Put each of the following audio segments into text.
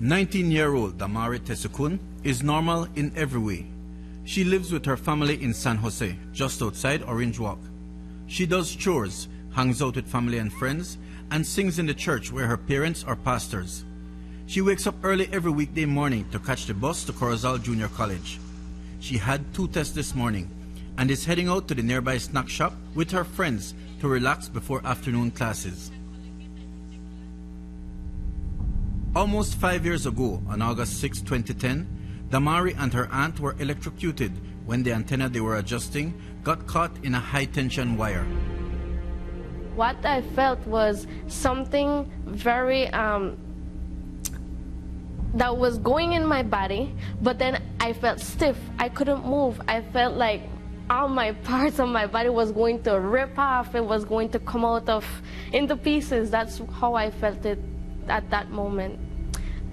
19-year-old Damari Tesukun is normal in every way. She lives with her family in San Jose, just outside Orange Walk. She does chores, hangs out with family and friends, and sings in the church where her parents are pastors. She wakes up early every weekday morning to catch the bus to Corozal Junior College. She had 2 tests this morning and is heading out to the nearby snack shop with her friends to relax before afternoon classes. Almost 5 years ago, on August 6, 2010, Damari and her aunt were electrocuted when the antenna they were adjusting got caught in a high-tension wire. What I felt was something very that was going in my body, but then I felt stiff. I couldn't move. I felt like all my parts of my body was going to rip off. It was going to come out into pieces. That's how I felt it at that moment.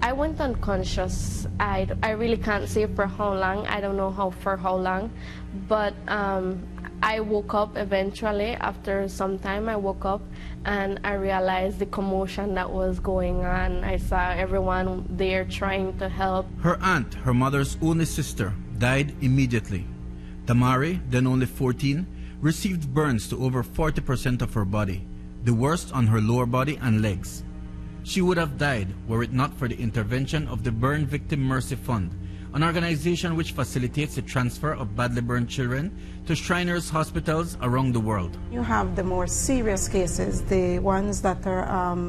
I went unconscious. I really can't say for how long. I don't know for how long, but I woke up eventually. After some time, I woke up and I realized the commotion that was going on. I saw everyone there trying to help. Her aunt, her mother's only sister, died immediately. Damari, then only 14, received burns to over 40% of her body, the worst on her lower body and legs. She would have died were it not for the intervention of the Burn Victim Mercy Fund, an organization which facilitates the transfer of badly burned children to Shriners hospitals around the world. You have the more serious cases, the ones that are,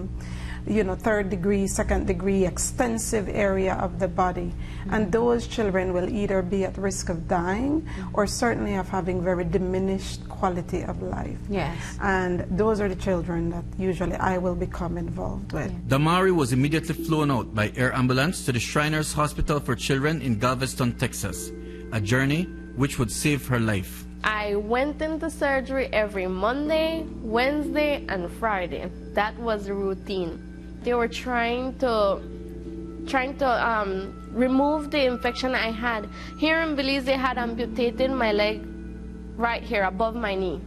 third degree, second degree, extensive area of the body. And those children will either be at risk of dying or certainly of having very diminished quality of life. Yes. And those are the children that usually I will become involved with. Damari was immediately flown out by air ambulance to the Shriners Hospital for Children in Galveston, Texas, a journey which would save her life. I went into surgery every Monday, Wednesday, and Friday. That was the routine. They were trying to remove the infection I had. Here in Belize, they had amputated my leg right here above my knee.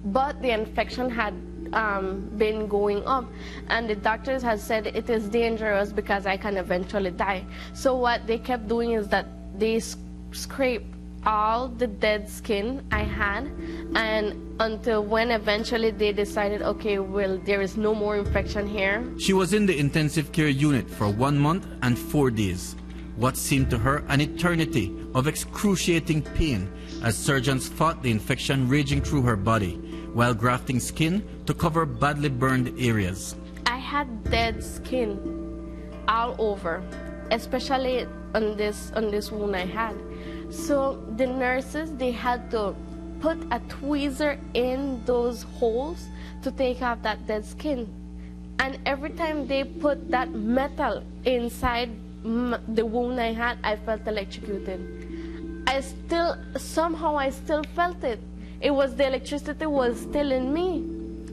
But the infection had been going up, and the doctors had said it is dangerous because I can eventually die. So what they kept doing is that they scraped all the dead skin I had, and until when eventually they decided, okay, well, there is no more infection here. She was in the intensive care unit for 1 month and 4 days, what seemed to her an eternity of excruciating pain as surgeons fought the infection raging through her body while grafting skin to cover badly burned areas. I had dead skin all over, especially on this wound I had. So the nurses, they had to put a tweezer in those holes to take off that dead skin. And every time they put that metal inside the wound I had, I felt electrocuted. Somehow I still felt it. It was the electricity was still in me.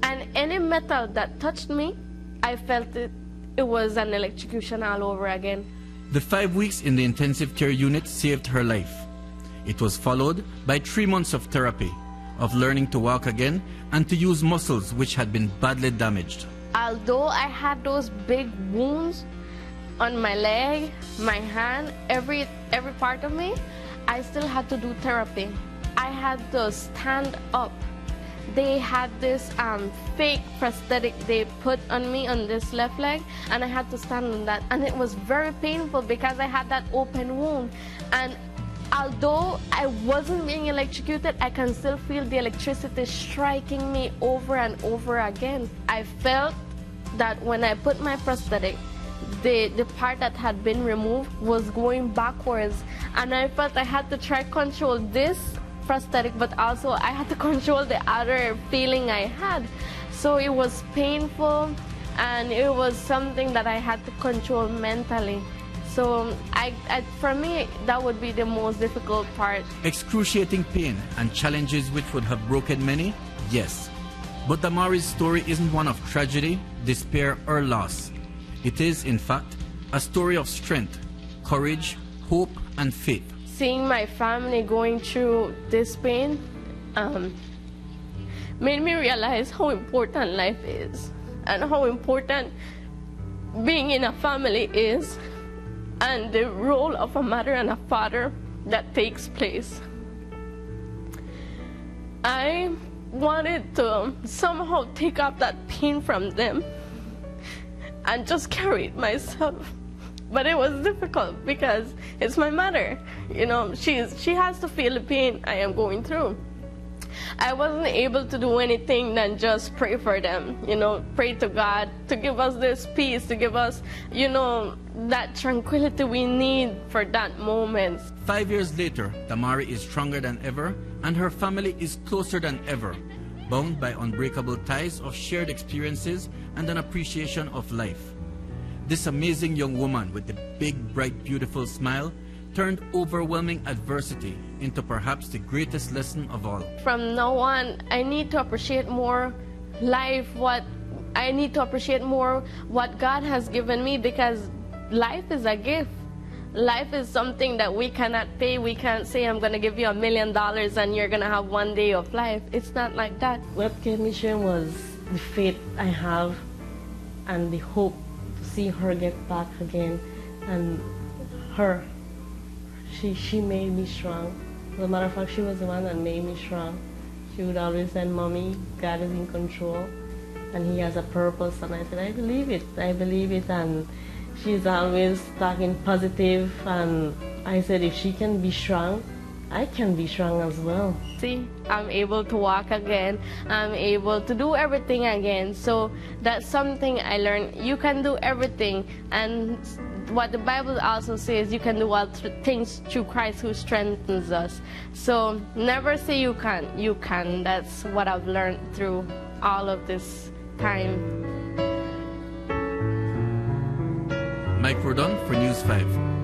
And any metal that touched me, I felt it. It was an electrocution all over again. The 5 weeks in the intensive care unit saved her life. It was followed by 3 months of therapy, of learning to walk again and to use muscles which had been badly damaged. Although I had those big wounds on my leg, my hand, every part of me, I still had to do therapy. I had to stand up. They had this fake prosthetic they put on me on this left leg, and I had to stand on that. And it was very painful because I had that open wound. And although I wasn't being electrocuted, I can still feel the electricity striking me over and over again. I felt that when I put my prosthetic, the part that had been removed was going backwards. And I felt I had to try to control this prosthetic, but also I had to control the other feeling I had. So it was painful, and it was something that I had to control mentally. So for me, that would be the most difficult part. Excruciating pain and challenges which would have broken many, yes. But Damari's story isn't one of tragedy, despair, or loss. It is, in fact, a story of strength, courage, hope, and faith. Seeing my family going through this pain made me realize how important life is and how important being in a family is and the role of a mother and a father that takes place. I wanted to somehow take up that pain from them and just carry it myself. But it was difficult because it's my mother. You know, she has to feel the pain I am going through. I wasn't able to do anything than just pray for them, you know, pray to God to give us this peace, to give us, you know, that tranquility we need for that moment. 5 years later, Damari is stronger than ever and her family is closer than ever, bound by unbreakable ties of shared experiences and an appreciation of life. This amazing young woman with the big, bright, beautiful smile turned overwhelming adversity into perhaps the greatest lesson of all. From now on, I need to appreciate more life, I need to appreciate more what God has given me, because life is a gift. Life is something that we cannot pay. We can't say, I'm going to give you $1 million and you're going to have one day of life. It's not like that. What kept me strong was the faith I have and the hope to see her get back again. And her, she made me strong. As a matter of fact, she was the one that made me strong. She would always say, Mommy, God is in control and He has a purpose. And I said, I believe it. And she's always talking positive, and I said, if she can be strong, I can be strong as well. See, I'm able to walk again. I'm able to do everything again. So that's something I learned. You can do everything. And what the Bible also says, you can do all things through Christ who strengthens us. So never say you can't. You can. That's what I've learned through all of this time. Mike Rodon for News 5.